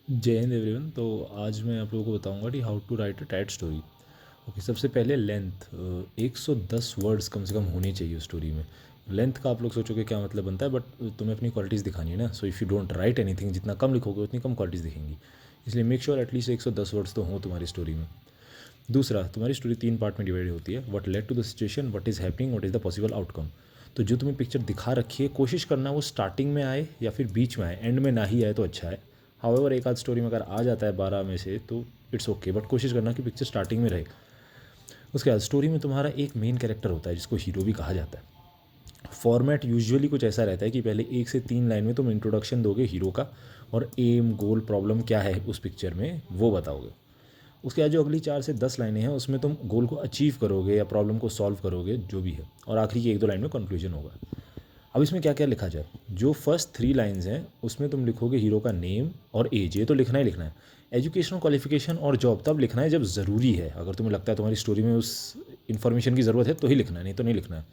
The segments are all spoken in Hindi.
जय हिंद एवरीवन। तो आज मैं आप लोगों को बताऊंगा कि how to write a tight story. Okay, सबसे पहले लेंथ 110 वर्ड्स कम से कम होने चाहिए उस स्टोरी में। लेंथ का आप लोग सोचोगे क्या मतलब बनता है, बट तुम्हें अपनी क्वालिटीज़ दिखानी है ना। So if you don't write anything, जितना कम लिखोगे उतनी कम क्वालिटीज़ दिखेंगी। इसलिए मेक श्योर एटलीस्ट 110 वर्ड्स तो हों तुम्हारी स्टोरी में। दूसरा, तुम्हारी स्टोरी 3 पार्ट में डिवाइड होती है। What led to the situation, what is happening, what is the possible outcome. तो जो तुम्हें पिक्चर दिखा रखी है, कोशिश करना वो स्टार्टिंग में आए या फिर बीच में आए, एंड में ना ही आए तो अच्छा है। हाउएवर एक आध स्टोरी में अगर आ जाता है 12 में से तो इट्स ओके, बट कोशिश करना कि पिक्चर स्टार्टिंग में रहे। उसके बाद स्टोरी में तुम्हारा एक मेन कैरेक्टर होता है जिसको हीरो भी कहा जाता है। फॉर्मेट यूजुअली कुछ ऐसा रहता है कि पहले 1 से 3 लाइन में तुम इंट्रोडक्शन दोगे हीरो का, और एम गोल प्रॉब्लम क्या है उस पिक्चर में वो बताओगे। उसके बाद जो अगली 4 से 10 लाइनें हैं उसमें तुम गोल को अचीव करोगे या प्रॉब्लम को सॉल्व करोगे जो भी है, और आखिरी की 1-2 लाइन में कंक्लूजन होगा। अब इसमें क्या क्या लिखा जाए। जो फर्स्ट 3 लाइन्स हैं उसमें तुम लिखोगे हीरो का नेम और एज, ये तो लिखना ही लिखना है। एजुकेशन, क्वालिफिकेशन और जॉब तब लिखना है जब ज़रूरी है। अगर तुम्हें लगता है तुम्हारी स्टोरी में उस इन्फॉर्मेशन की ज़रूरत है तो ही लिखना है, नहीं तो नहीं लिखना है।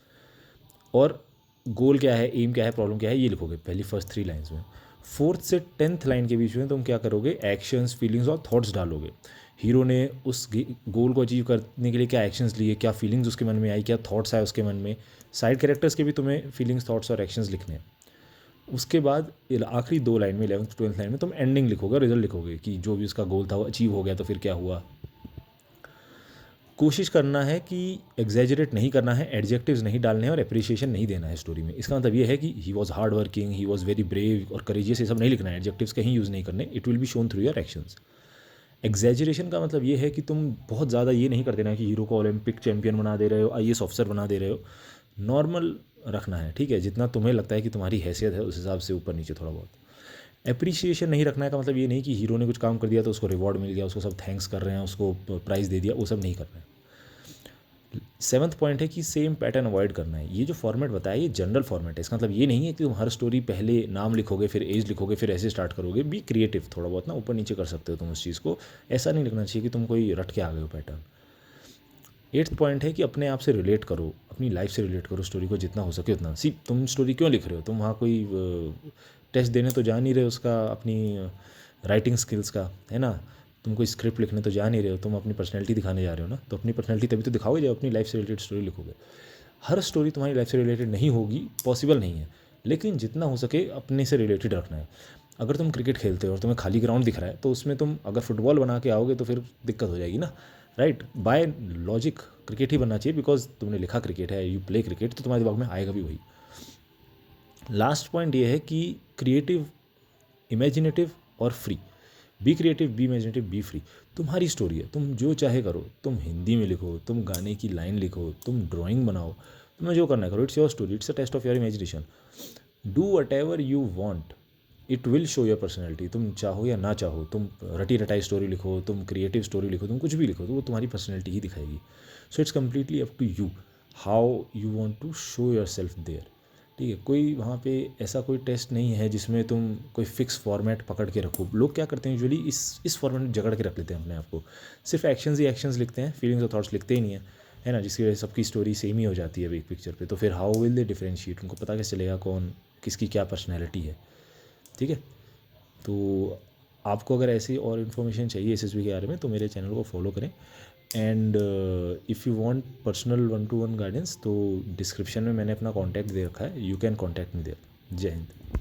और गोल क्या है, एम क्या है, प्रॉब्लम क्या है, ये लिखोगे पहली फर्स्ट 3 लाइन्स में। 4th से 10th लाइन के बीच में तुम क्या करोगे, एक्शंस, फीलिंग्स और थॉट्स डालोगे। हीरो ने उस गोल को अचीव करने के लिए क्या एक्शंस लिए, क्या फीलिंग्स उसके मन में आई, क्या थॉट्स आए उसके मन में। साइड कैरेक्टर्स के भी तुम्हें फीलिंग्स, थॉट्स और एक्शंस लिखने हैं। उसके बाद आखिरी 2 लाइन में, 11th-12th लाइन में तुम एंडिंग लिखोगे, रिजल्ट लिखोगे कि जो भी उसका गोल था वो अचीव हो गया तो फिर क्या हुआ। कोशिश करना है कि एग्जैजरेट नहीं करना है, एडजेक्टिव्स नहीं डालने हैं और अप्रिसिएशन नहीं देना है स्टोरी में। इसका मतलब ये है कि he was hard working, he was very brave और करेजियस, ये सब नहीं लिखना है। एडजेक्टिव्स कहीं यूज़ नहीं करने। It will be shown through your actions. Exaggeration का मतलब ये है कि तुम बहुत ज़्यादा ये नहीं कर देना कि हीरो को ओलंपिक चैंपियन बना दे रहे हो, आईएएस ऑफिसर बना दे रहे हो। नॉर्मल रखना है, ठीक है, जितना तुम्हें लगता है कि तुम्हारी हैसियत है उस हिसाब से, ऊपर नीचे थोड़ा बहुत। अप्रिसिएशन नहीं रखना है का मतलब ये नहीं कि हीरो ने कुछ काम कर दिया तो उसको रिवॉर्ड मिल गया, उसको सब थैंक्स कर रहे हैं, उसको प्राइज़ दे दिया, वो सब नहीं करना है। 7th पॉइंट है कि सेम पैटर्न अवॉइड करना है। ये जो फॉर्मेट बताया ये जनरल फॉर्मेट है। इसका मतलब ये नहीं है कि तुम हर स्टोरी पहले नाम लिखोगे फिर एज लिखोगे फिर ऐसे स्टार्ट करोगे। बी क्रिएटिव, थोड़ा बहुत ना ऊपर नीचे कर सकते हो तुम उस चीज़ को। ऐसा नहीं लिखना चाहिए कि तुम कोई रट के आ गए हो पैटर्न। 8th पॉइंट है कि अपने आप से रिलेट करो, अपनी लाइफ से रिलेट करो स्टोरी को जितना हो सके उतना। सी तुम स्टोरी क्यों लिख रहे हो, तुम वहाँ कोई टेस्ट देने तो जा नहीं रहे हो उसका, अपनी राइटिंग स्किल्स का, है ना। तुम कोई स्क्रिप्ट लिखने तो जा नहीं रहे हो, तुम अपनी पर्सनैलिटी दिखाने जा रहे हो ना। तो अपनी पर्सनैलिटी तभी तो दिखाओगे जब अपनी लाइफ से रिलेटेड स्टोरी लिखोगे। हर स्टोरी तुम्हारी लाइफ से रिलेटेड नहीं होगी, पॉसिबल नहीं है, लेकिन जितना हो सके अपने से रिलेटेड रखना है। अगर तुम क्रिकेट खेलते हो और तुम्हें खाली ग्राउंड दिख रहा है तो उसमें तुम अगर फुटबॉल बना के आओगे तो फिर दिक्कत हो जाएगी ना। राइट, बाय लॉजिक क्रिकेट ही बनना चाहिए, बिकॉज तुमने लिखा क्रिकेट है, यू प्ले क्रिकेट, तो तुम्हारे दिमाग में आएगा भी वही। लास्ट पॉइंट ये है कि क्रिएटिव, इमेजिनेटिव और free. Be creative, be imaginative, be free. तुम्हारी स्टोरी है, तुम जो चाहे करो। तुम हिंदी में लिखो, तुम गाने की लाइन लिखो, तुम ड्राइंग बनाओ, तुम्हें जो करना है करो। It's your story, it's a test of your imagination. Do whatever you want, it will show your personality. तुम चाहो या ना चाहो, तुम रटी रटाई स्टोरी लिखो, तुम क्रिएटिव स्टोरी लिखो, तुम कुछ भी लिखो, तो वो तुम्हारी पर्सनैलिटी ही दिखाएगी। So it's completely up to you how you want to show yourself there. ठीक है, कोई वहाँ पे ऐसा कोई टेस्ट नहीं है जिसमें तुम कोई फिक्स फॉर्मेट पकड़ के रखो। लोग क्या करते हैं यूजुअली, इस फॉर्मेट में जकड़ के रख लेते हैं अपने आप को। सिर्फ एक्शंस ही एक्शंस लिखते हैं, फीलिंग्स और थॉट्स लिखते ही नहीं है ना, जिसकी वजह से सबकी स्टोरी सेम ही हो जाती है एक पिक्चर पे। तो फिर हाउ विल दे डिफरेंशिएट, उनको पता कैसे चलेगा कौन किसकी क्या पर्सनैलिटी है। ठीक है, तो आपको अगर ऐसी और इन्फॉर्मेशन चाहिए एसएसबी के बारे में तो मेरे चैनल को फॉलो करें। And if you want personal 1-to-1 guidance तो डिस्क्रिप्शन में मैंने अपना कॉन्टैक्ट दे रखा है, you can contact me there. Jai Hind.